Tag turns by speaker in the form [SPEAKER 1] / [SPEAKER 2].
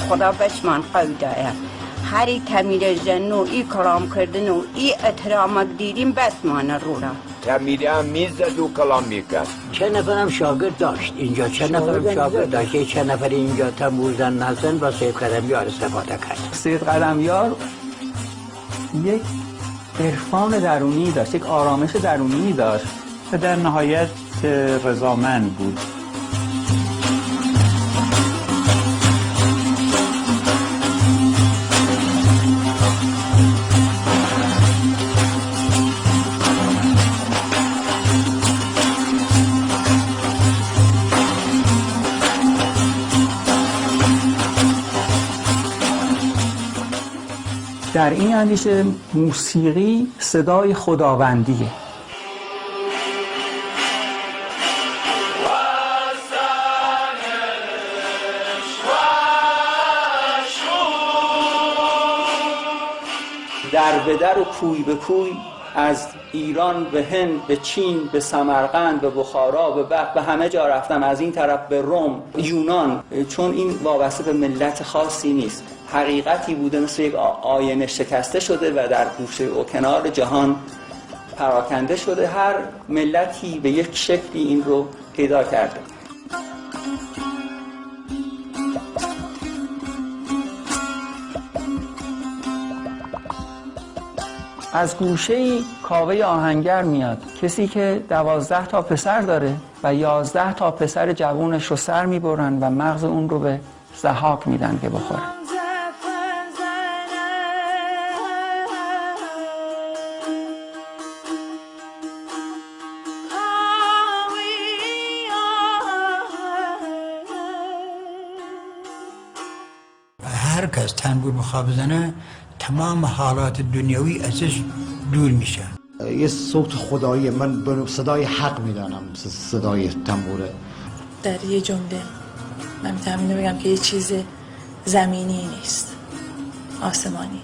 [SPEAKER 1] خدا بشمان قودایه هری تمیر جنو ای کلام کردن و ای احترام دیریم بسمان رو را
[SPEAKER 2] تمیره هم میزد و کلام میکرد.
[SPEAKER 3] چه نفرم شاگرد داشت اینجا، چه نفرم شاگرد داشت، چه نفر اینجا تنبور نزن با سید قلمیار استفاده کرد.
[SPEAKER 4] سید قلمیار یک عرفان درونی داشت، یک آرامش درونی داشت و در نهایت رضامند بود. در این اندیشه موسیقی صدای خداوندیه. در به در و کوی به کوی، از ایران به هند، به چین، به سمرقند، به بخارا، به بلخ، به همه جا رفتم، از این طرف به روم، یونان، چون این وابسته به ملت خاصی نیست، حقیقتی بوده مثل یک آینه شکسته شده و در گوشه و کنار جهان پراکنده شده. هر ملتی به یک شکلی این رو پیدا کرده. از گوشه‌ای کاوه آهنگر میاد، کسی که 12 تا پسر داره و 11 تا پسر جوونش رو سر میبرن و مغز اون رو به ضحاک میدن که بخوره.
[SPEAKER 3] هر کس تنبور بخواه بزنه تمام حالات دنیوی ازش دور میشه.
[SPEAKER 5] یه صوت خدایی، من به صدای حق میدانم صدای تنبوره.
[SPEAKER 6] در یه جمله من میتونم اینو بگم که یه چیز زمینی نیست، آسمانی.